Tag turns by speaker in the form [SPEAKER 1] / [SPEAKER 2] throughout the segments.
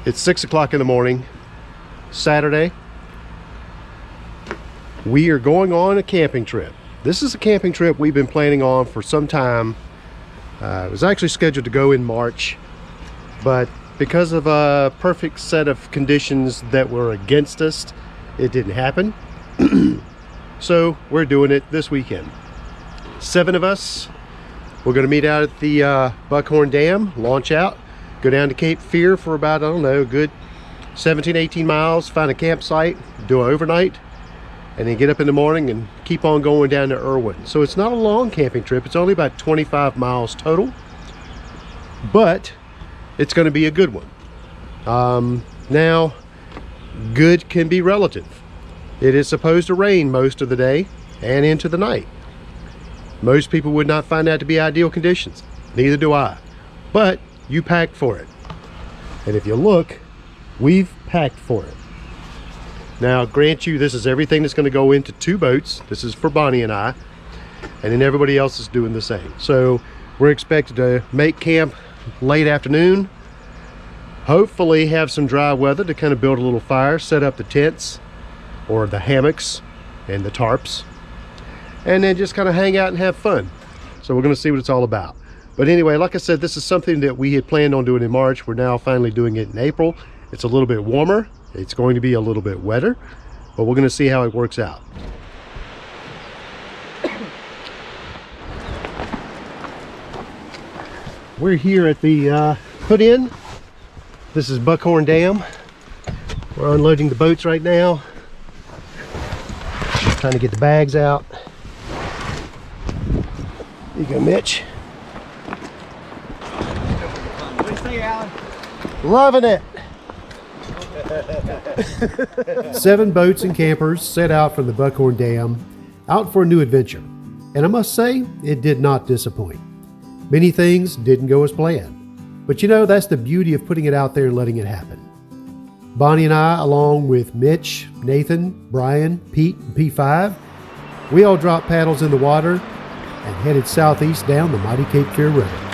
[SPEAKER 1] It's 6 o'clock in the morning, Saturday. We are going on a camping trip. This is a camping trip we've been planning on for some time. It was actually scheduled to go in March, but because of a perfect set of conditions that were against us, it didn't happen. So we're doing it this weekend. 7 of us. We're going to meet out at the Buckhorn Dam, launch out, go down to Cape Fear for about, I don't know, a good 17-18 miles, find a campsite, do an overnight, and then get up in the morning and keep on going down to Erwin. So it's not a long camping trip. It's only about 25 miles total, but it's going to be a good one. Now, good can be relative. It is supposed to rain most of the day and into the night. Most people would not find that to be ideal conditions. Neither do I. But you packed for it. And if you look, we've packed for it. Now, grant you, this is everything that's going to go into 2 boats. This is for Bonnie and I. And then everybody else is doing the same. So we're expected to make camp late afternoon. Hopefully have some dry weather to kind of build a little fire, set up the tents or the hammocks and the tarps, and then just kind of hang out and have fun. So we're going to see what it's all about. But anyway, like I said, this is something that we had planned on doing in March. We're now finally doing it in April. It's a little bit warmer. It's going to be a little bit wetter, but we're going to see how it works out. We're here at the put-in. This is Buckhorn Dam. We're unloading the boats right now. Trying to get the bags out. There you go, Mitch.
[SPEAKER 2] What do you say, Alan?
[SPEAKER 1] Loving it. 7 boats and campers set out from the Buckhorn Dam, out for a new adventure. And I must say, it did not disappoint. Many things didn't go as planned. But you know, that's the beauty of putting it out there and letting it happen. Bonnie and I, along with Mitch, Nathan, Brian, Pete, and P5, we all dropped paddles in the water and headed southeast down the mighty Cape Fear River.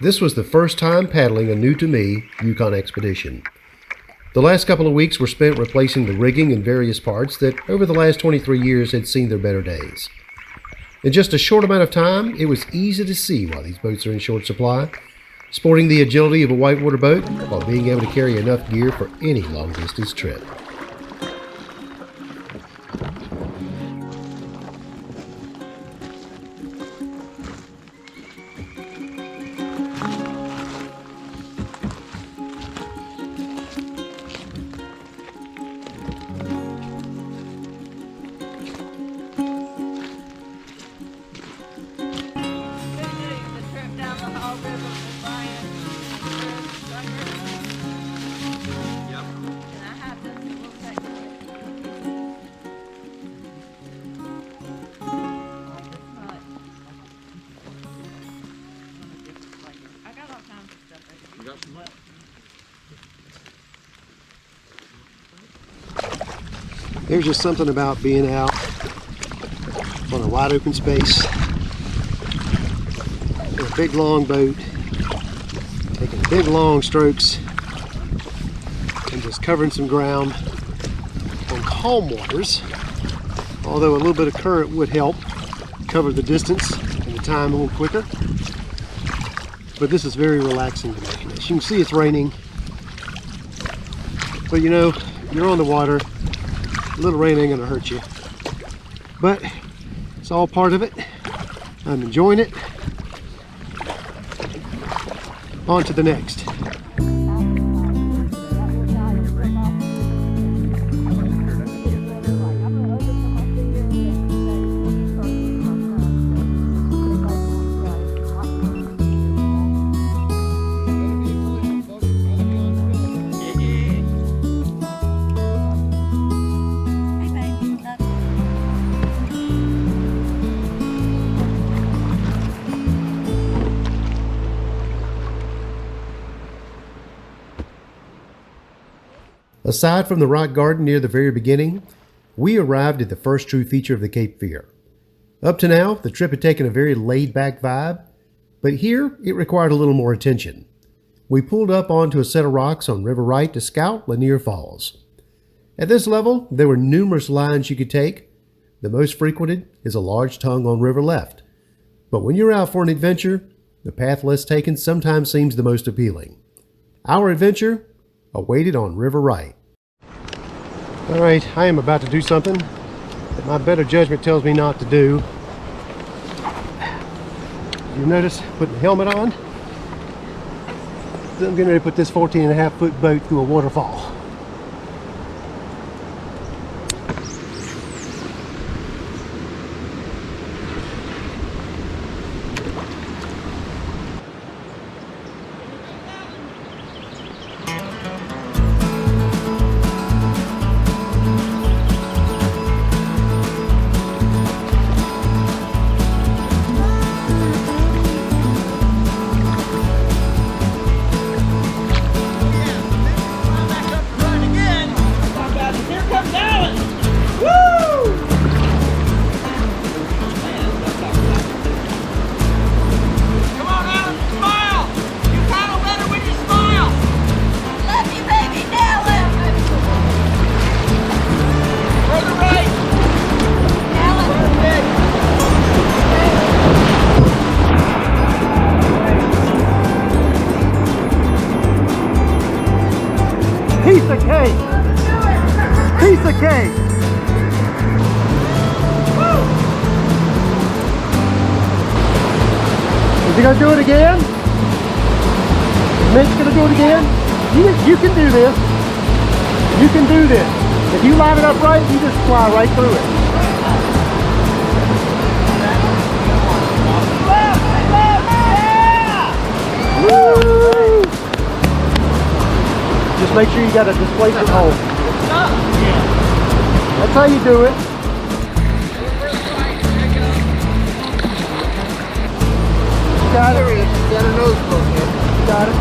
[SPEAKER 1] This was the first time paddling a new-to-me Yukon expedition. The last couple of weeks were spent replacing the rigging and various parts that over the last 23 years had seen their better days. In just a short amount of time, it was easy to see why these boats are in short supply, sporting the agility of a whitewater boat while being able to carry enough gear for any long-distance trip. There's just something about being out on a wide open space in a big long boat, taking big long strokes and just covering some ground on calm waters. Although a little bit of current would help cover the distance and the time a little quicker. But this is very relaxing to me. As you can see, it's raining. But you know, you're on the water, a little rain ain't gonna hurt you. But it's all part of it. I'm enjoying it. On to the next. Aside from the rock garden near the very beginning, we arrived at the first true feature of the Cape Fear. Up to now, the trip had taken a very laid-back vibe, but here it required a little more attention. We pulled up onto a set of rocks on River Right to scout Lanier Falls. At this level, there were numerous lines you could take. The most frequented is a large tongue on River Left. But when you're out for an adventure, the path less taken sometimes seems the most appealing. Our adventure awaited on River Right. All right, I am about to do something that my better judgment tells me not to do. You notice putting the helmet on? I'm getting ready to put this 14.5-foot boat through a waterfall. Piece of cake! Piece of cake! Is he gonna do it again? Mitch gonna do it again? You can do this. You can do this. If you line it up right, you just fly right through it. Woo! Just make sure you got a displacement hole. That's how you do it. Got it. Got a nose book here. Got it.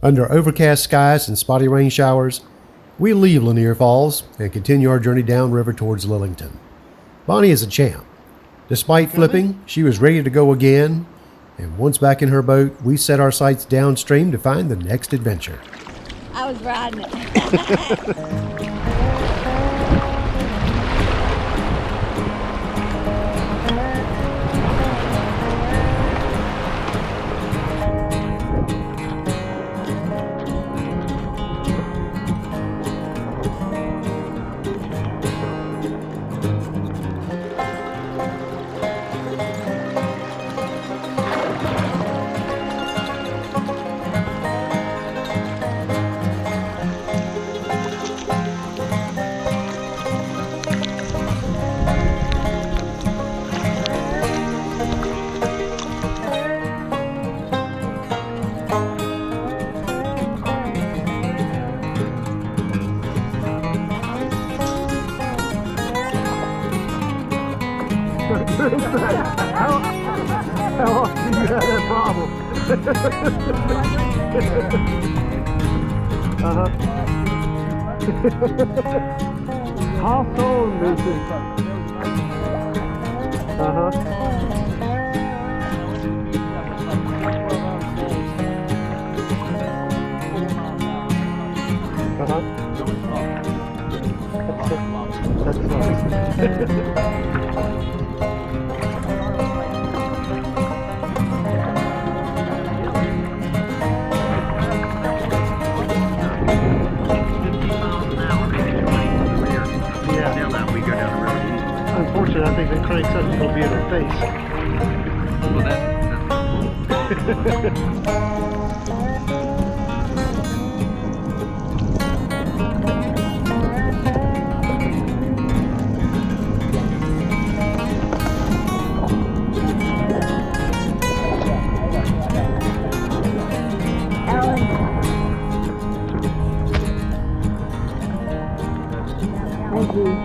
[SPEAKER 1] Under overcast skies and spotty rain showers, we leave Lanier Falls and continue our journey downriver towards Lillington. Bonnie is a champ. Despite flipping, she was ready to go again, and once back in her boat, we set our sights downstream to find the next adventure.
[SPEAKER 3] I was riding it.
[SPEAKER 1] How often do you have that problem? How soon, Mitch? That's unfortunately, I think that crank's up is going to be in her face.
[SPEAKER 2] Well, that's
[SPEAKER 3] Thank you.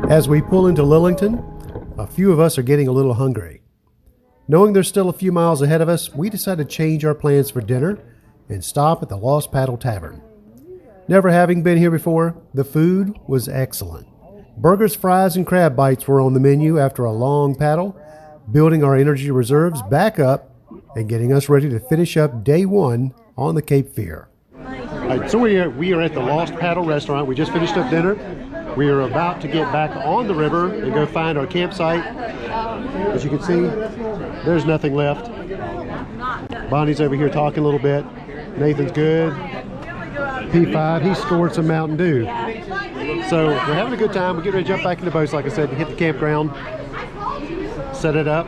[SPEAKER 1] As we pull into Lillington, a few of us are getting a little hungry. Knowing there's still a few miles ahead of us, we decide to change our plans for dinner and stop at the Lost Paddle Tavern. Never having been here before, the food was excellent. Burgers, fries, and crab bites were on the menu after a long paddle, building our energy reserves back up and getting us ready to finish up day one on the Cape Fear. All right, so we are at the Lost Paddle restaurant. We just finished up dinner. We are about to get back on the river and go find our campsite. As you can see, there's nothing left. Bonnie's over here talking a little bit. Nathan's good. P5, he scored some Mountain Dew. So we're having a good time. We're getting ready to jump back in the boats, like I said, to hit the campground, set it up,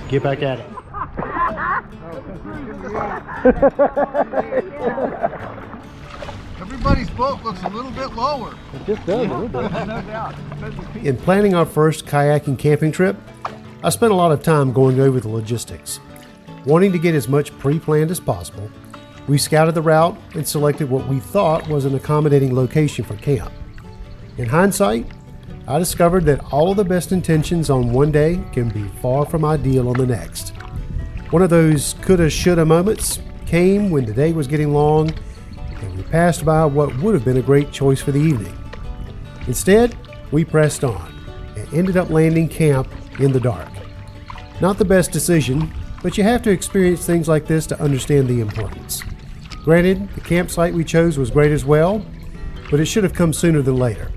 [SPEAKER 1] get back at it.
[SPEAKER 2] everybody's boat looks a little bit lower.
[SPEAKER 1] It just does a little bit.
[SPEAKER 2] No doubt.
[SPEAKER 1] In planning our first kayaking camping trip, I spent a lot of time going over the logistics. Wanting to get as much pre-planned as possible, we scouted the route and selected what we thought was an accommodating location for camp. In hindsight, I discovered that all of the best intentions on one day can be far from ideal on the next. One of those coulda, shoulda moments came when the day was getting long and we passed by what would have been a great choice for the evening. Instead, we pressed on and ended up landing camp in the dark. Not the best decision, but you have to experience things like this to understand the importance. Granted, the campsite we chose was great as well, but it should have come sooner than later.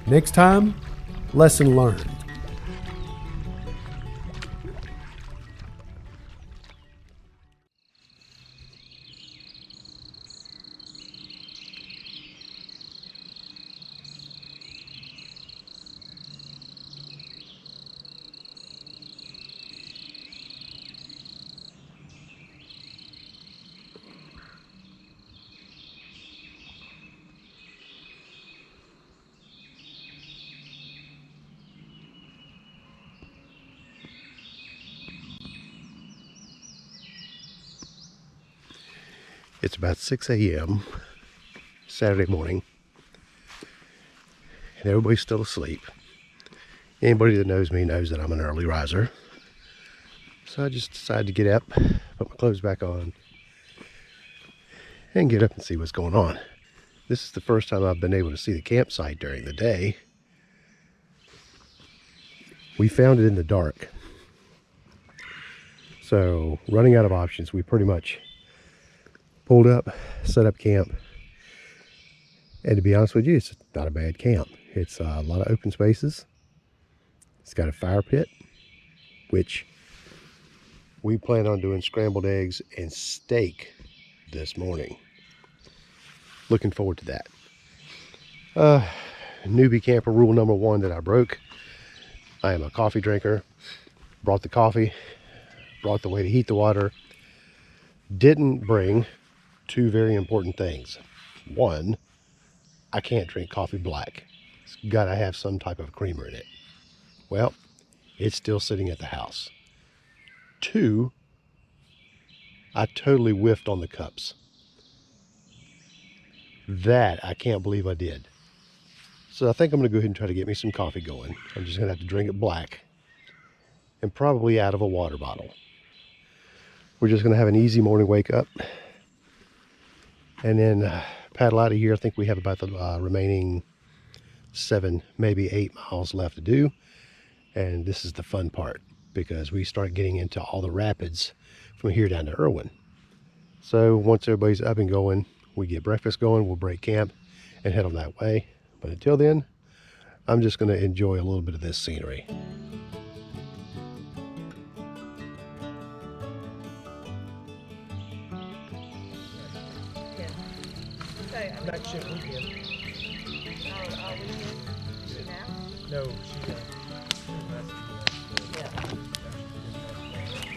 [SPEAKER 1] Next time, lesson learned. It's about 6 a.m. Saturday morning, and everybody's still asleep. Anybody that knows me knows that I'm an early riser. So I just decided to get up, put my clothes back on, and get up and see what's going on. This is the first time I've been able to see the campsite during the day. We found it in the dark. So running out of options, we pretty much pulled up, set up camp, and to be honest with you, it's not a bad camp. It's a lot of open spaces. It's got a fire pit, which we plan on doing scrambled eggs and steak this morning. Looking forward to that. Newbie camper rule number one that I broke. I am a coffee drinker. Brought the coffee, brought the way to heat the water. Didn't bring two very important things. One, I can't drink coffee black. It's got to have some type of creamer in it. Well, it's still sitting at the house. Two, I totally whiffed on the cups. That I can't believe I did. So I think I'm gonna go ahead and try to get me some coffee going. I'm just gonna have to drink it black and probably out of a water bottle. We're just gonna have an easy morning wake up and then paddle out of here. I think we have about the remaining 7, maybe 8 miles left to do. And this is the fun part because we start getting into all the rapids from here down to Erwin. So once everybody's up and going, we get breakfast going, we'll break camp and head on that way. But until then, I'm just gonna enjoy a little bit of this scenery.
[SPEAKER 4] I'm not sure who can. No, she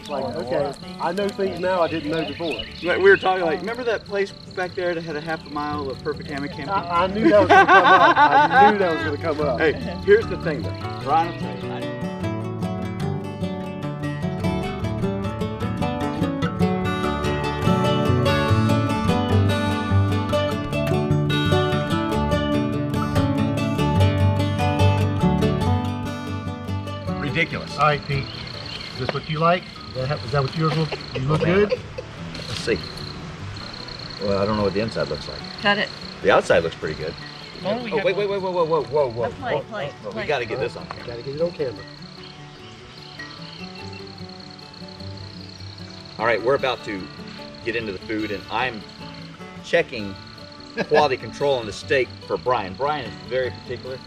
[SPEAKER 1] Like, okay, I know things now I didn't know before.
[SPEAKER 2] We were talking like, remember that place back there that had a half a mile of perfect hammock camping?
[SPEAKER 1] I knew that was gonna come up. I knew that was gonna come up.
[SPEAKER 2] Hey, here's the thing though. Brian will tell you. Ridiculous.
[SPEAKER 1] All right, Pete. Is this what you like? Is that what yours look? You look good?
[SPEAKER 2] Let's see. Well, I don't know what the inside looks like.
[SPEAKER 3] Cut it.
[SPEAKER 2] The outside looks pretty good.
[SPEAKER 4] Oh,
[SPEAKER 2] wait, whoa.
[SPEAKER 3] Plate.
[SPEAKER 2] We got to get this on camera.
[SPEAKER 1] Gotta get it on camera.
[SPEAKER 2] All right, we're about to get into the food, and I'm checking quality control on the steak for Brian. Brian is very particular.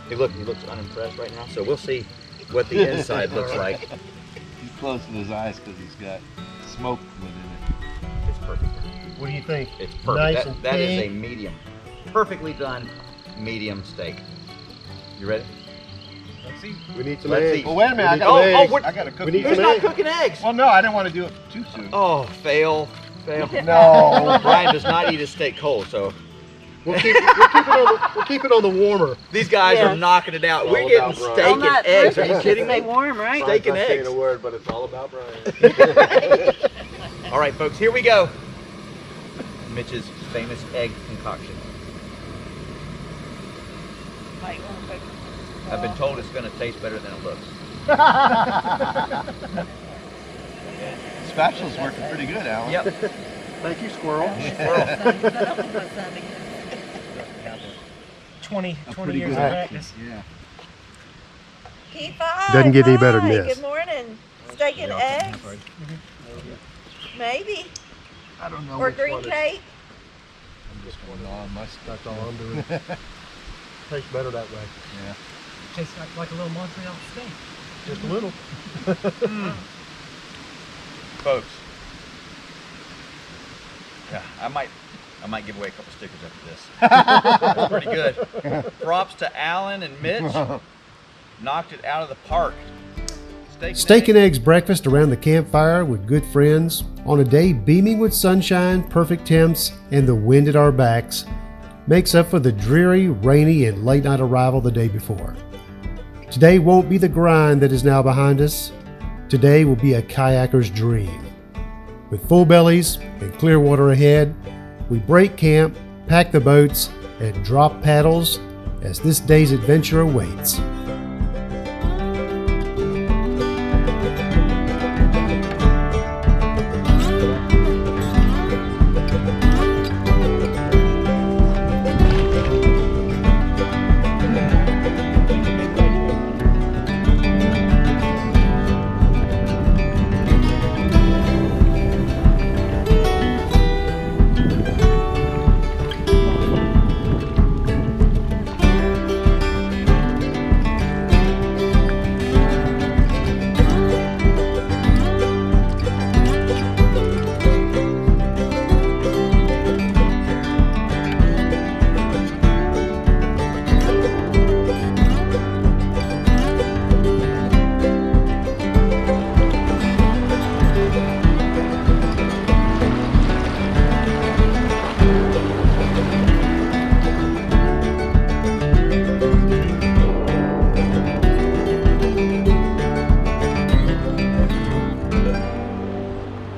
[SPEAKER 2] He looks unimpressed right now, so we'll see what the inside looks like.
[SPEAKER 5] He's closing his eyes because he's got smoke in it.
[SPEAKER 2] It's perfect.
[SPEAKER 1] What do you think?
[SPEAKER 2] It's perfect.
[SPEAKER 1] Nice
[SPEAKER 2] That-
[SPEAKER 1] and
[SPEAKER 2] that is a
[SPEAKER 1] pink.
[SPEAKER 2] medium, perfectly done medium steak. You ready?
[SPEAKER 5] Let's see.
[SPEAKER 1] We need some
[SPEAKER 2] Let's
[SPEAKER 1] eggs.
[SPEAKER 2] see.
[SPEAKER 5] Well, wait a minute. I
[SPEAKER 1] We need
[SPEAKER 5] got,
[SPEAKER 1] some
[SPEAKER 2] oh,
[SPEAKER 1] eggs.
[SPEAKER 2] what-
[SPEAKER 5] I got to cook.
[SPEAKER 1] We need
[SPEAKER 2] Who's
[SPEAKER 1] some
[SPEAKER 2] not
[SPEAKER 1] eggs.
[SPEAKER 2] cooking eggs?
[SPEAKER 5] Well, no, I didn't want to do it too soon.
[SPEAKER 2] Oh, fail.
[SPEAKER 5] No.
[SPEAKER 2] Brian does not eat his steak cold, so
[SPEAKER 1] We'll keep it on the warmer.
[SPEAKER 2] these guys
[SPEAKER 3] Yeah.
[SPEAKER 2] are knocking it out.
[SPEAKER 1] It's
[SPEAKER 2] We're
[SPEAKER 1] all
[SPEAKER 2] getting
[SPEAKER 1] about Brian.
[SPEAKER 2] steak
[SPEAKER 3] Well,
[SPEAKER 2] and
[SPEAKER 3] not
[SPEAKER 2] eggs. Are you
[SPEAKER 3] perfect.
[SPEAKER 2] kidding
[SPEAKER 3] Stay
[SPEAKER 2] me?
[SPEAKER 3] warm, right?
[SPEAKER 2] Steak and eggs.
[SPEAKER 1] word, but it's all about Brian.
[SPEAKER 2] All right, folks, here we go. Mitch's famous egg concoction. I've been told it's going to taste better than it looks.
[SPEAKER 5] Spatula's working pretty good, Alan.
[SPEAKER 2] Yep.
[SPEAKER 1] Thank you, squirrel.
[SPEAKER 4] 20
[SPEAKER 5] pretty
[SPEAKER 4] years of
[SPEAKER 5] good
[SPEAKER 4] practice.
[SPEAKER 5] Yeah.
[SPEAKER 3] P5.
[SPEAKER 1] Doesn't get any better than
[SPEAKER 3] Hi,
[SPEAKER 1] this.
[SPEAKER 3] Good morning. Steak and eggs. Maybe.
[SPEAKER 5] I don't know.
[SPEAKER 3] Or
[SPEAKER 5] which
[SPEAKER 3] green
[SPEAKER 5] one it-
[SPEAKER 3] cake.
[SPEAKER 5] I'm just going on my stuff.
[SPEAKER 1] That's all I'm doing. Tastes better that way.
[SPEAKER 5] Yeah.
[SPEAKER 4] Tastes like a little Montreal steak.
[SPEAKER 1] Just a little.
[SPEAKER 2] Folks. Yeah, I might give away a couple stickers after this. That's pretty good. Props to Alan and Mitch. Knocked it out of the park.
[SPEAKER 1] Steak and eggs breakfast around the campfire with good friends on a day beaming with sunshine, perfect temps, and the wind at our backs makes up for the dreary, rainy, and late night arrival the day before. Today won't be the grind that is now behind us. Today will be a kayaker's dream. With full bellies and clear water ahead, we break camp, pack the boats, and drop paddles as this day's adventure awaits.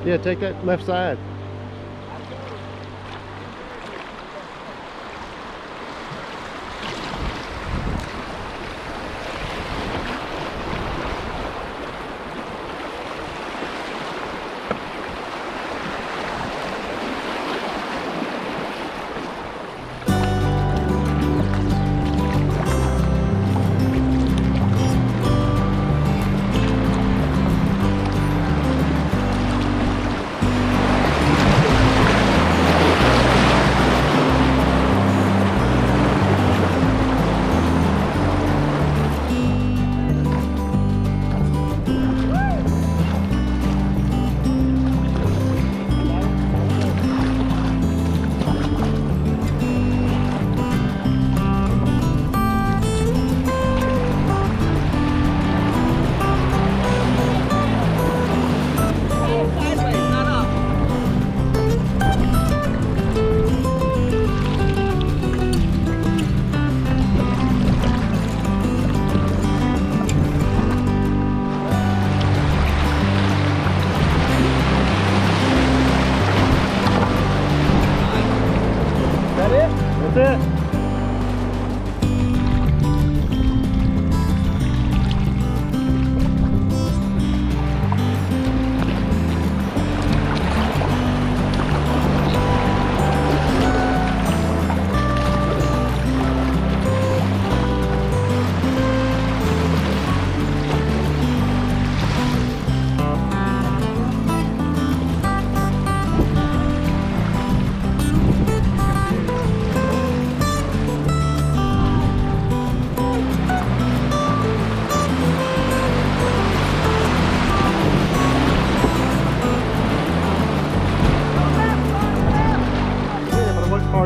[SPEAKER 1] Yeah, take that left side. That's it.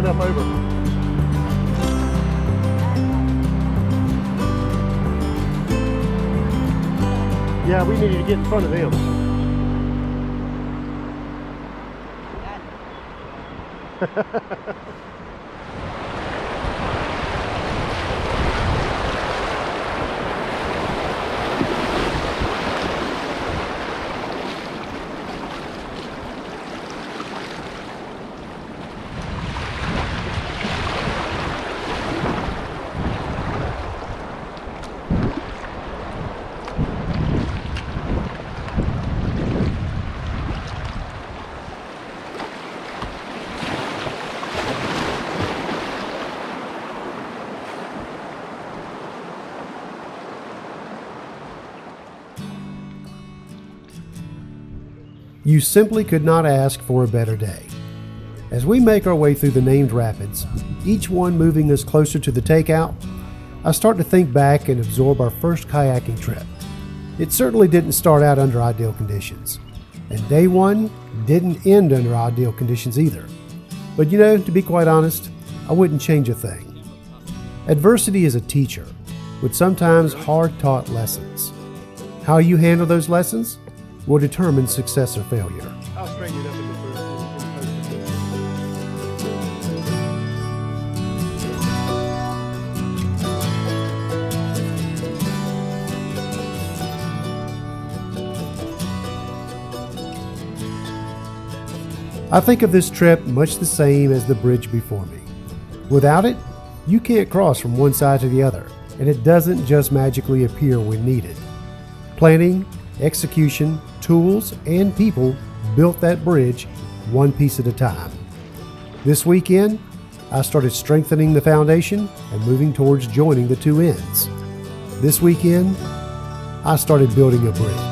[SPEAKER 1] Up over. Yeah, we needed to get in front of them. You simply could not ask for a better day. As we make our way through the named rapids, each one moving us closer to the takeout, I start to think back and absorb our first kayaking trip. It certainly didn't start out under ideal conditions, and day one didn't end under ideal conditions either. But to be quite honest, I wouldn't change a thing. Adversity is a teacher with sometimes hard-taught lessons. How you handle those lessons will determine success or failure. I'll straighten it up in the I think of this trip much the same as the bridge before me. Without it, you can't cross from one side to the other, and it doesn't just magically appear when needed. Planning, execution, tools, and people built that bridge one piece at a time. This weekend, I started strengthening the foundation and moving towards joining the two ends. This weekend, I started building a bridge.